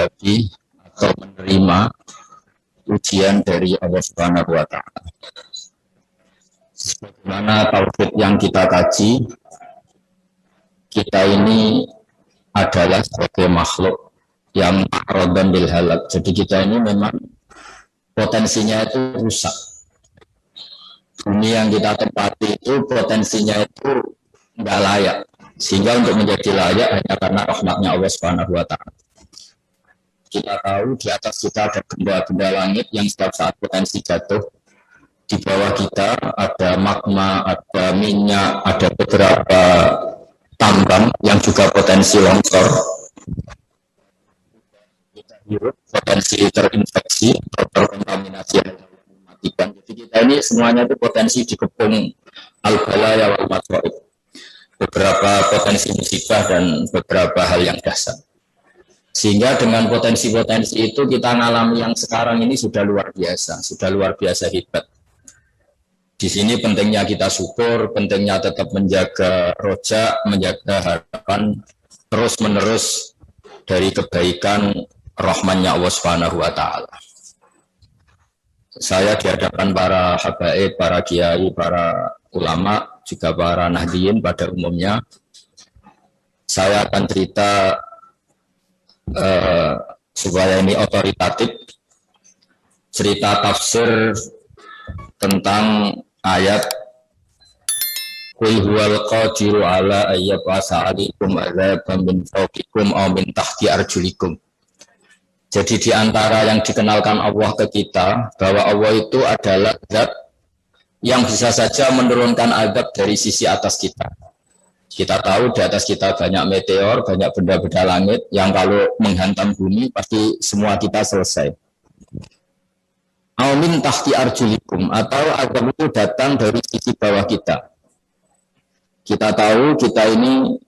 menghadapi atau menerima ujian dari Allah Subhanahu wa taala. Sebagaimana tauhid yang kita kaji, kita ini adalah sebagai makhluk yang ma'radan bil halak. Jadi kita ini memang potensinya itu rusak. Bumi yang kita tempati itu potensinya itu enggak layak. Sehingga untuk menjadi layak hanya karena rahmatnya Allah Subhanahu wa taala. Kita tahu di atas kita ada benda-benda langit yang setiap saat potensi jatuh. Di bawah kita ada magma, ada minyak, ada beberapa tambang yang juga potensi longsor. Kita hirup potensi terinfeksi atau terkontaminasi yang mematikan. Jadi kita ini semuanya itu potensi dikepung al-balaya wal maswaib. Beberapa potensi musibah dan beberapa hal yang dahsyat. Sehingga dengan potensi-potensi itu kita mengalami yang sekarang ini sudah luar biasa hebat. Di sini pentingnya kita syukur, pentingnya tetap menjaga roja, menjaga harapan terus-menerus dari kebaikan rahmannya Allah Subhanahu wa taala. Saya di hadapan para habaib, para kiai, para ulama, juga para nahdiyin pada umumnya, saya akan cerita supaya ini otoritatif, cerita tafsir tentang ayat qul huwal qadiru ala ayyabasa alaikum adzaban min fawqikum aw min tahti arjulikum. Jadi di antara yang dikenalkan Allah ke kita bahwa Allah itu adalah zat yang bisa saja menurunkan azab dari sisi atas kita. Kita tahu di atas kita banyak meteor, banyak benda-benda langit yang kalau menghantam bumi pasti semua kita selesai. Amin tahti arjulikum, atau azab itu datang dari sisi bawah kita. Kita tahu kita ini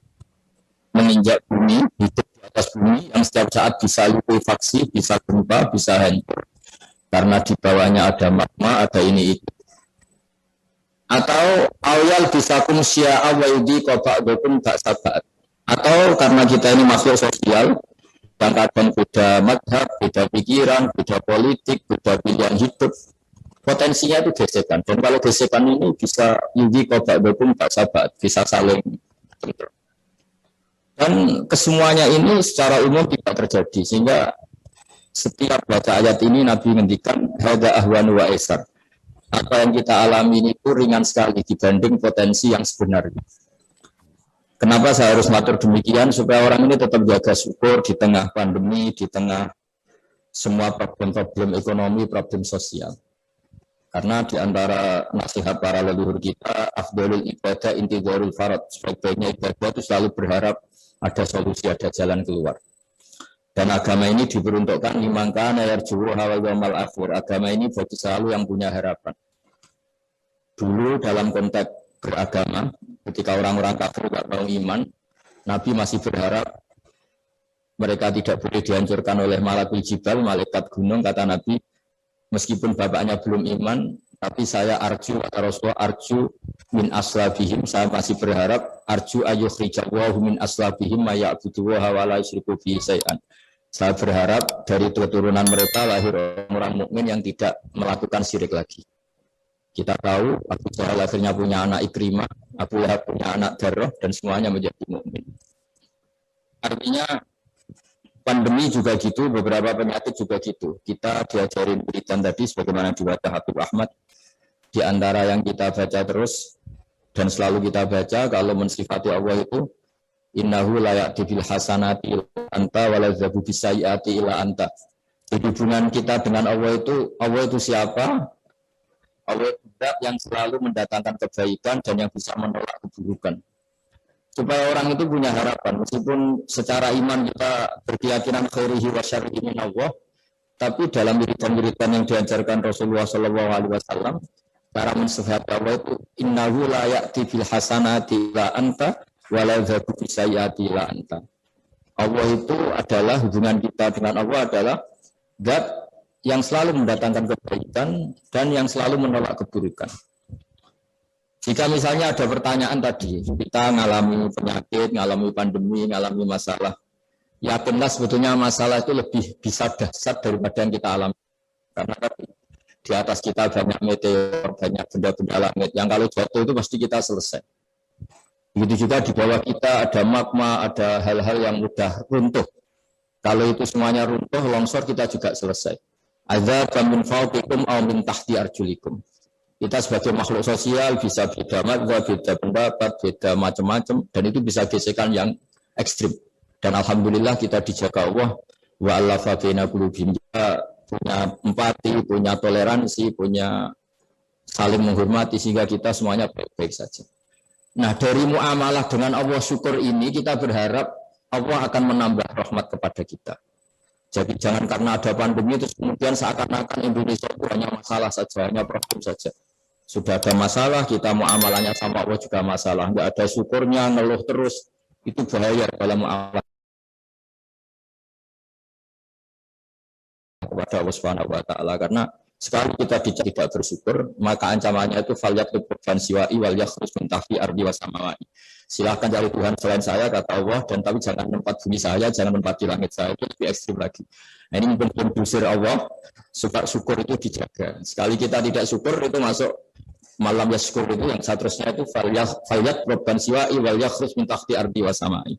menginjak bumi, hidup di atas bumi yang setiap saat bisa likuifaksi, bisa gempa, bisa hancur. Karena di bawahnya ada magma, ada ini itu. Atau awal bisakum syi'a wa yudhiqa ba'dakum ba'sa ba'd. Atau karena kita ini makhluk sosial, yang kadang beda madhab, beda pikiran, beda politik, beda pilihan hidup, potensinya itu gesekan. Dan kalau gesekan ini bisa yudhiqa ba'dakum ba'sa ba'd, bisa saling. Dan kesemuanya ini secara umum tidak terjadi, sehingga setiap baca ayat ini Nabi ngendikan hadza ahwanu wa aisar. Apa yang kita alami ini itu ringan sekali dibanding potensi yang sebenarnya. Kenapa saya harus matur demikian? Supaya orang ini tetap jaga syukur di tengah pandemi, di tengah semua problem-problem ekonomi, problem sosial. Karena di antara nasihat para leluhur kita, afdhalul ibadah intidharul farad, sebaik-baiknya ibadah itu selalu berharap ada solusi, ada jalan keluar. Dan agama ini diperuntukkan limangkan yarjuhu hawa yaumil akhir. Agama ini bagi selalu yang punya harapan. Dulu dalam konteks beragama, ketika orang-orang kafir tidak mau iman, Nabi masih berharap mereka tidak boleh dihancurkan oleh malakul jibal, malaikat gunung. Kata Nabi, meskipun bapaknya belum iman, tapi saya arju, kata Rasulullah, arju min aslabihim, saya masih berharap arju ayyukhrijawahu min aslabihim maya'buduwaha wa la yusyriku bihi syai'an. Saya berharap dari keturunan mereka lahir orang mukmin yang tidak melakukan syirik lagi. Kita tahu Abu Jahal akhirnya punya anak Ikrimah, Abu Lahab punya anak Darrah, dan semuanya menjadi mukmin. Artinya pandemi juga gitu, beberapa penyakit juga gitu. Kita diajarin wiridan tadi sebagaimana diwajah Habib Ahmad. Di antara yang kita baca terus dan selalu kita baca kalau mensifati Allah itu innahu la ya'ti bil hasanati illa anta wa la yadhabu bis sayyiati illa anta. Jadi hubungan kita dengan Allah itu siapa? Allah itu yang selalu mendatangkan kebaikan dan yang bisa menolak keburukan. Supaya orang itu punya harapan, meskipun secara iman kita berkeyakinan khairihi wa syarrihi min Allah, tapi dalam wiridan-wiridan yang diajarkan Rasulullah SAW, cara mensifat Allah itu innahu la ya'ti bil hasanati illa anta wa la yadhabu bis sayyiati illa anta. Allah itu adalah, hubungan kita dengan Allah adalah zat yang selalu mendatangkan kebaikan dan yang selalu menolak keburukan. Jika misalnya ada pertanyaan tadi, kita ngalami penyakit, ngalami pandemi, ngalami masalah yakinlah sebetulnya masalah itu lebih bisa dahsyat daripada yang kita alami. Karena tadi di atas kita banyak meteor, banyak benda-benda langit yang kalau jatuh itu pasti kita selesai. Begitu juga di bawah kita ada magma, ada hal-hal yang mudah runtuh. Kalau itu semuanya runtuh, longsor kita juga selesai. Ada min fawqikum aw min tahti arjulikum. Kita sebagai makhluk sosial bisa beda mazhab, beda pendapat, beda macam-macam, dan itu bisa gesekan yang ekstrim. Dan alhamdulillah kita dijaga Allah. Wa allafa baina qulubihim, punya empati, punya toleransi, punya saling menghormati sehingga kita semuanya baik-baik saja. Nah, dari muamalah dengan Allah syukur ini kita berharap Allah akan menambah rahmat kepada kita. Jadi jangan karena ada pandemi terus kemudian seakan-akan Indonesia itu hanya masalah saja, hanya problem saja. Sudah ada masalah, kita muamalahnya sama Allah juga masalah. Enggak ada syukurnya, ngeluh terus, itu bahaya dalam muamalah kepada Allah Subhanahu wa taala. Karena sekali kita tidak bersyukur, maka ancamannya itu falyatub siwa'i wal yakhruj min tahti ardi was samawati. Silahkan cari Tuhan selain saya, kata Allah, dan tapi jangan tempat bumi saya, jangan tempat di langit saya, itu lebih ekstrim lagi. Nah, ini mungkin dusir Allah, supaya syukur itu dijaga. Sekali kita tidak syukur, itu masuk malam ya syukur itu, yang seterusnya itu falyatub siwa'i wal yakhruj min tahti ardi was samawati.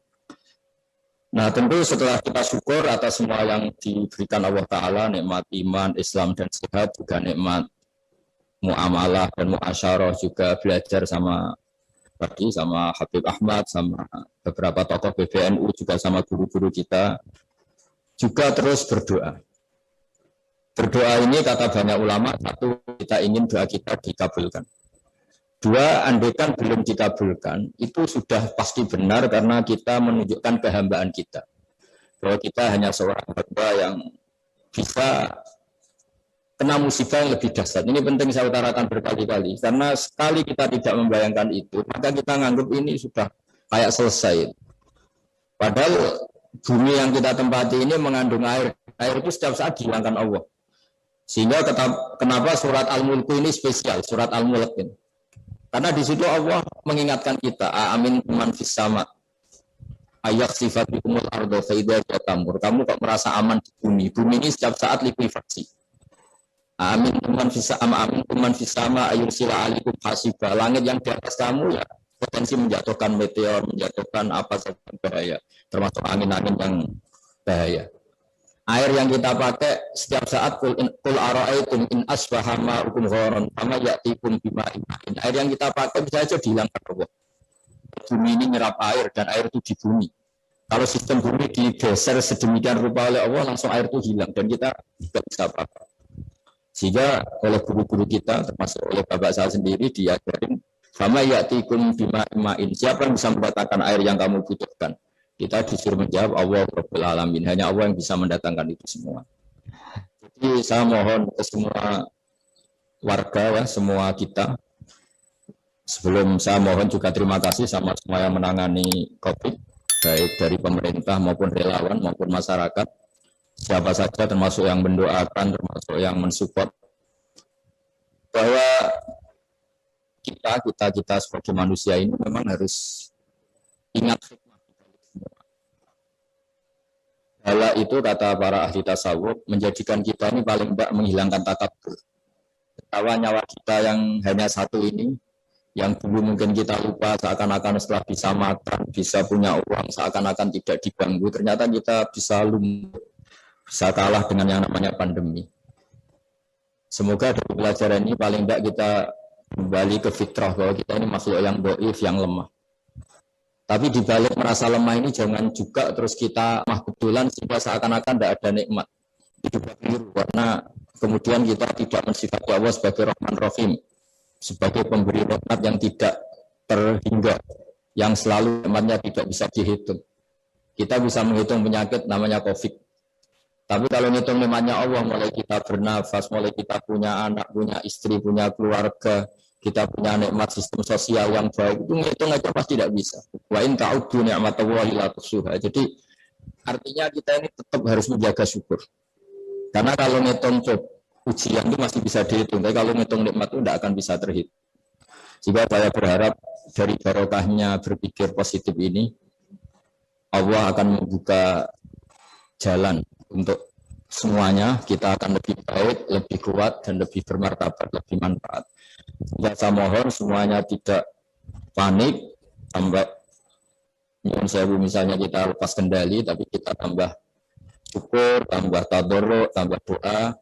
Nah, tentu setelah kita syukur atas semua yang diberikan Allah Ta'ala, nikmat iman, Islam, dan sehat, juga nikmat muamalah dan muasyarah, juga belajar sama Habib Ahmad, sama beberapa tokoh PBNU, juga sama guru-guru kita, juga terus berdoa. Berdoa ini kata banyak ulama, satu, kita ingin doa kita dikabulkan. Dua, andaikan belum dikabulkan, itu sudah pasti benar karena kita menunjukkan kehambaan kita. Bahwa kita hanya seorang hamba yang bisa kena musibah yang lebih dahsyat. Ini penting saya utarakan berkali-kali. Karena sekali kita tidak membayangkan itu, maka kita menganggap ini sudah kayak selesai. Padahal bumi yang kita tempati ini mengandung air. Air itu setiap saat dihilangkan Allah. Sehingga kenapa surat Al-Mulk ini spesial, surat Al-Mulk ini. Karena di situ Allah mengingatkan kita, amin man fis sama, ayak sifat bikumul ardo faidah jatamur. Kamu kok merasa aman di bumi? Bumi ini setiap saat likuifaksi. Amin man fis sama, amin man fis sama, ayursila alikum hasibah. Langit yang di atas kamu ya potensi menjatuhkan meteor, menjatuhkan apa saja bahaya, termasuk angin-angin yang bahaya. Air yang kita pakai setiap saat kul ara'aitum in asbaha ma'ukum gharan fama ya'tikum bima'in. Air yang kita pakai bisa saja dihilangkan Allah. Bumi ini nyerap air dan air itu di bumi. Kalau sistem bumi digeser sedemikian rupa oleh Allah, langsung air itu hilang dan kita tidak bisa apa-apa. Sehingga oleh guru-guru kita, termasuk oleh bapak saya sendiri, diajarin fama ya'tikum bima'in. Siapa yang bisa mendatangkan air yang kamu butuhkan? Kita disuruh menjawab Allah Rabbul Alamin. Hanya Allah yang bisa mendatangkan itu semua. Jadi saya mohon ke semua warga ya, semua kita. Sebelum saya mohon juga terima kasih sama semua yang menangani COVID, baik dari pemerintah maupun relawan maupun masyarakat. Siapa saja termasuk yang mendoakan, termasuk yang mensupport. Bahwa kita sebagai manusia ini memang harus ingat Hala itu kata para ahli tasawuf menjadikan kita ini paling tidak menghilangkan takabur. Betapa nyawa kita yang hanya satu ini, yang dulu mungkin kita lupa seakan-akan setelah bisa makan, bisa punya uang, seakan-akan tidak diganggu. Ternyata kita bisa lumpuh, bisa kalah dengan yang namanya pandemi. Semoga dari pelajaran ini paling tidak kita kembali ke fitrah bahwa kita ini makhluk yang dhaif, yang lemah. Tapi dibalik merasa lemah ini jangan juga terus kita kebetulan sehingga seakan-akan tidak ada nikmat. Itu keliru karena kemudian kita tidak mensifati Allah sebagai Rahman Rahim, sebagai pemberi nikmat yang tidak terhingga, yang selalu nikmatnya tidak bisa dihitung. Kita bisa menghitung penyakit namanya COVID. Tapi kalau menghitung nikmatnya Allah, mulai kita bernafas, mulai kita punya anak, punya istri, punya keluarga, kita punya nikmat sistem sosial yang baik, itu ngitung aja pasti tidak bisa. Wa in ta'uddu ni'matallahi la tuhsuha. Jadi artinya kita ini tetap harus menjaga syukur. Karena kalau ngitung ujian itu masih bisa dihitung, tapi kalau ngitung nikmat itu tidak akan bisa terhitung. Jika saya berharap dari barokahnya berpikir positif ini, Allah akan membuka jalan untuk semuanya, kita akan lebih baik, lebih kuat, dan lebih bermartabat, lebih manfaat. Saya mohon semuanya tidak panik, sampai nyuwun sewu misalnya kita lepas kendali, tapi kita tambah syukur, tambah tadarruk, tambah doa,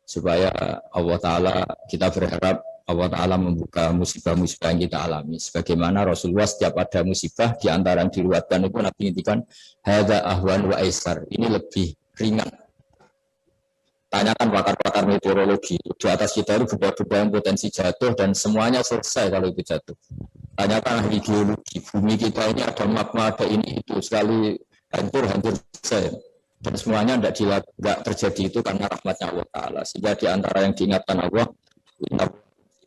supaya Allah Ta'ala, kita berharap Allah Ta'ala membuka musibah-musibah yang kita alami. Sebagaimana Rasulullah setiap ada musibah, di antara yang diriwayatkan itu Nabi ngintikan, hadza ahwan wa aisar, ini lebih ringan. Tanyakan pakar-pakar meteorologi, di atas kita itu benda-benda yang potensi jatuh dan semuanya selesai kalau itu jatuh. Tanyakan ahli geologi, bumi kita ini ada magma, ada ini itu, sekali hancur selesai. Dan semuanya tidak terjadi itu karena rahmatnya Allah Ta'ala. Sehingga di antara yang diingatkan Allah,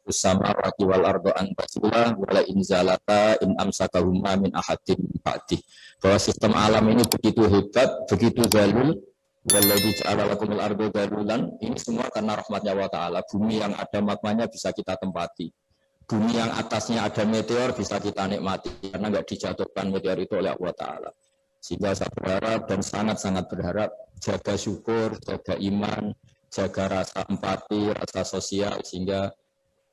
sama raki wal ardo antasilah wala inzalata in amsakahuma min ahadin ba'dih. Bahwa sistem alam ini begitu hebat, begitu zalul, waladhi ja'ala lakumul ardo zalulan, ini semua karena rahmatnya Allah Ta'ala. Bumi yang ada magmanya bisa kita tempati. Bumi yang atasnya ada meteor bisa kita nikmati, karena nggak dijatuhkan meteor itu oleh Allah Ta'ala. Sehingga saya berharap dan sangat-sangat berharap jaga syukur, jaga iman, jaga rasa empati, rasa sosial, sehingga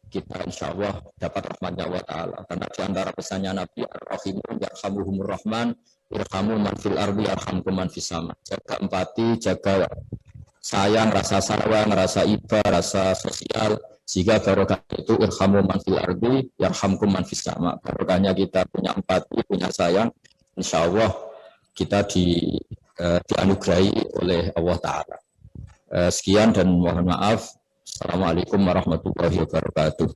kita insya Allah dapat rahmatnya Allah Ta'ala. Karena di antara pesannya Nabi Ar-Rahimun yarhamuhumur Rahman irhamu man fil ardi yarhamkum man fis sama. Jaga empati, jaga sayang, rasa sayang, rasa iba, rasa sosial, sehingga barokah itu irhamu man fil ardi yarhamkum man fis sama. Barokahnya kita punya empati, punya sayang, insya Allah kita dianugerahi oleh Allah Ta'ala. Sekian dan mohon maaf. Assalamualaikum warahmatullahi wabarakatuh.